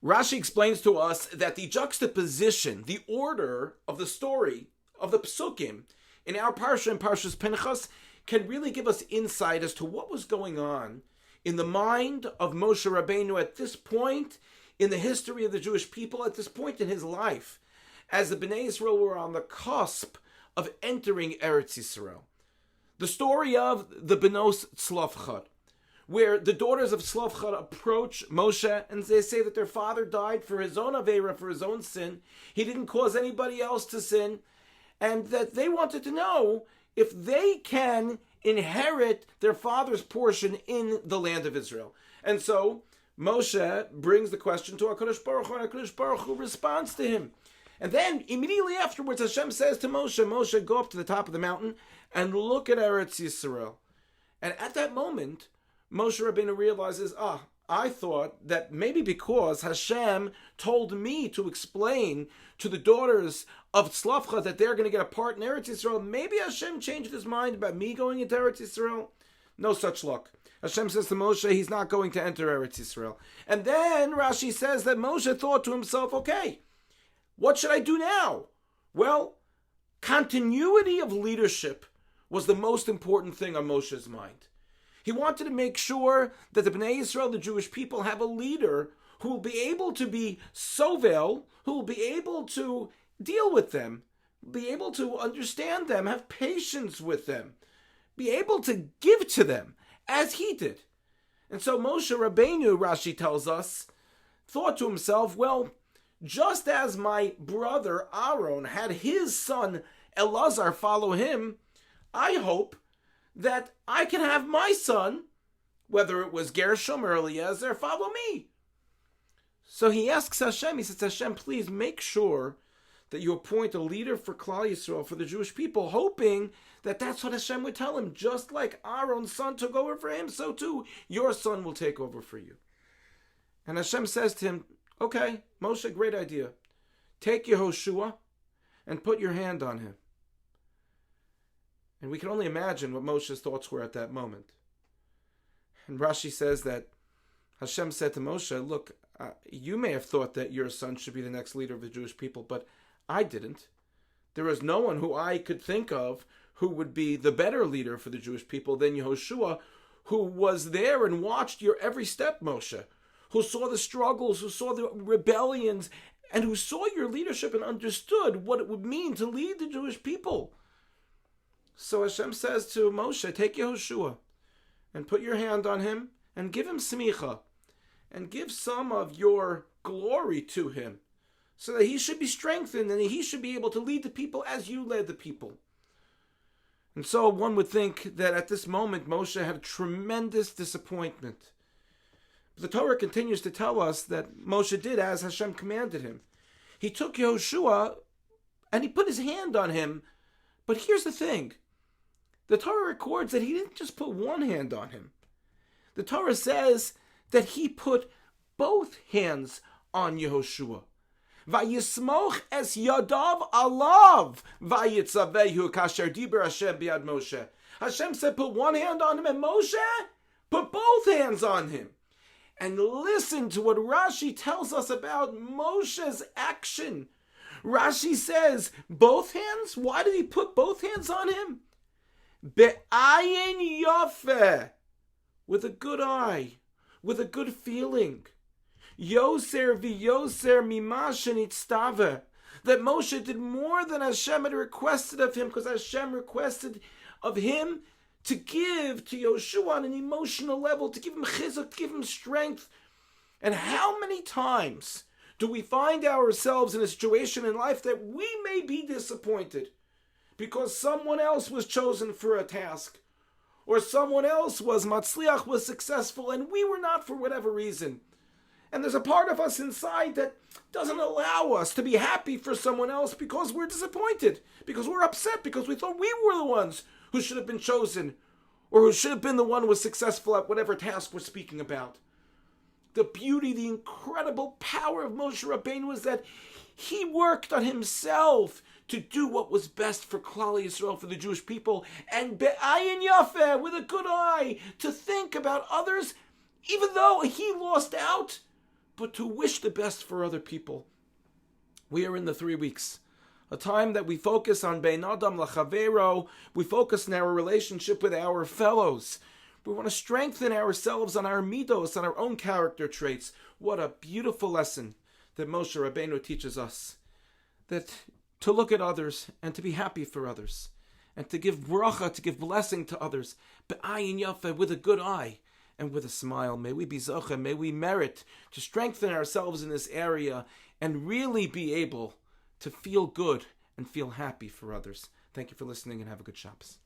Rashi explains to us that the juxtaposition, the order of the story of the Psukim in our Parsha and Parshas Pinchas can really give us insight as to what was going on in the mind of Moshe Rabbeinu at this point in the history of the Jewish people, at this point in his life, as the Bnei Yisrael were on the cusp of entering Eretz Yisrael. The story of the Benos Tzlofchad, where the daughters of Tzlofchad approach Moshe and they say that their father died for his own Aveira, for his own sin. He didn't cause anybody else to sin. And that they wanted to know if they can inherit their father's portion in the land of Israel. And so Moshe brings the question to HaKadosh Baruch Hu, and HaKadosh Baruch Hu responds to him. And then immediately afterwards Hashem says to Moshe, Moshe, go up to the top of the mountain and look at Eretz Yisrael. And at that moment, Moshe Rabbeinu realizes, I thought that maybe because Hashem told me to explain to the daughters of Tzlofchad that they're going to get a part in Eretz Yisrael, maybe Hashem changed his mind about me going into Eretz Yisrael. No such luck. Hashem says to Moshe, he's not going to enter Eretz Yisrael. And then Rashi says that Moshe thought to himself, okay, what should I do now? Well, continuity of leadership was the most important thing on Moshe's mind. He wanted to make sure that the Bnei Yisrael, the Jewish people, have a leader who will be able to be sovel, who will be able to deal with them, be able to understand them, have patience with them, be able to give to them, as he did. And so Moshe Rabbeinu, Rashi tells us, thought to himself, well, just as my brother Aaron had his son Elazar follow him, I hope that I can have my son, whether it was Gershom or Eliezer, follow me. So he asks Hashem, he says, Hashem, please make sure that you appoint a leader for Klal Yisrael, for the Jewish people, hoping that that's what Hashem would tell him. Just like Aaron's son took over for him, so too your son will take over for you. And Hashem says to him, okay, Moshe, great idea. Take Yehoshua and put your hand on him. And we can only imagine what Moshe's thoughts were at that moment. And Rashi says that Hashem said to Moshe, look, you may have thought that your son should be the next leader of the Jewish people, but I didn't. There is no one who I could think of who would be the better leader for the Jewish people than Yehoshua, who was there and watched your every step, Moshe, who saw the struggles, who saw the rebellions, and who saw your leadership and understood what it would mean to lead the Jewish people. So Hashem says to Moshe, take Yehoshua and put your hand on him and give him smicha and give some of your glory to him so that he should be strengthened and he should be able to lead the people as you led the people. And so one would think that at this moment Moshe had tremendous disappointment. But the Torah continues to tell us that Moshe did as Hashem commanded him. He took Yehoshua and he put his hand on him. But here's the thing. The Torah records that he didn't just put one hand on him. The Torah says that he put both hands on Yehoshua. Vayismoch es yadav alav vayitzavehu kasher diber Hashem biad Moshe. Hashem said put one hand on him, and Moshe put both hands on him. And listen to what Rashi tells us about Moshe's action. Rashi says, both hands? Why did he put both hands on him? Be'ayin yafeh, with a good eye, with a good feeling. Yoser v'yoser mimashen itztave, that Moshe did more than Hashem had requested of him, because Hashem requested of him to give to Yehoshua on an emotional level, to give him chizuk, to give him strength. And how many times do we find ourselves in a situation in life that we may be disappointed because someone else was chosen for a task, or someone else was matzliach, was successful, and we were not for whatever reason. And there's a part of us inside that doesn't allow us to be happy for someone else because we're disappointed, because we're upset, because we thought we were the ones who should have been chosen, or who should have been the one who was successful at whatever task we're speaking about. The beauty, the incredible power of Moshe Rabbeinu is that he worked on himself to do what was best for Klal Yisrael, for the Jewish people, and be'ayin yafeh, with a good eye, to think about others, even though he lost out. but to wish the best for other people. We are in the 3 weeks, a time that we focus on Bein Adam Lachavero. We focus on our relationship with our fellows. We want to strengthen ourselves on our midos, on our own character traits. What a beautiful lesson that Moshe Rabbeinu teaches us. That to look at others and to be happy for others. And to give bracha, to give blessing to others. B'ayin yafa, with a good eye and with a smile. May we be zocha, may we merit to strengthen ourselves in this area and really be able to feel good and feel happy for others. Thank you for listening and have a good Shabbos.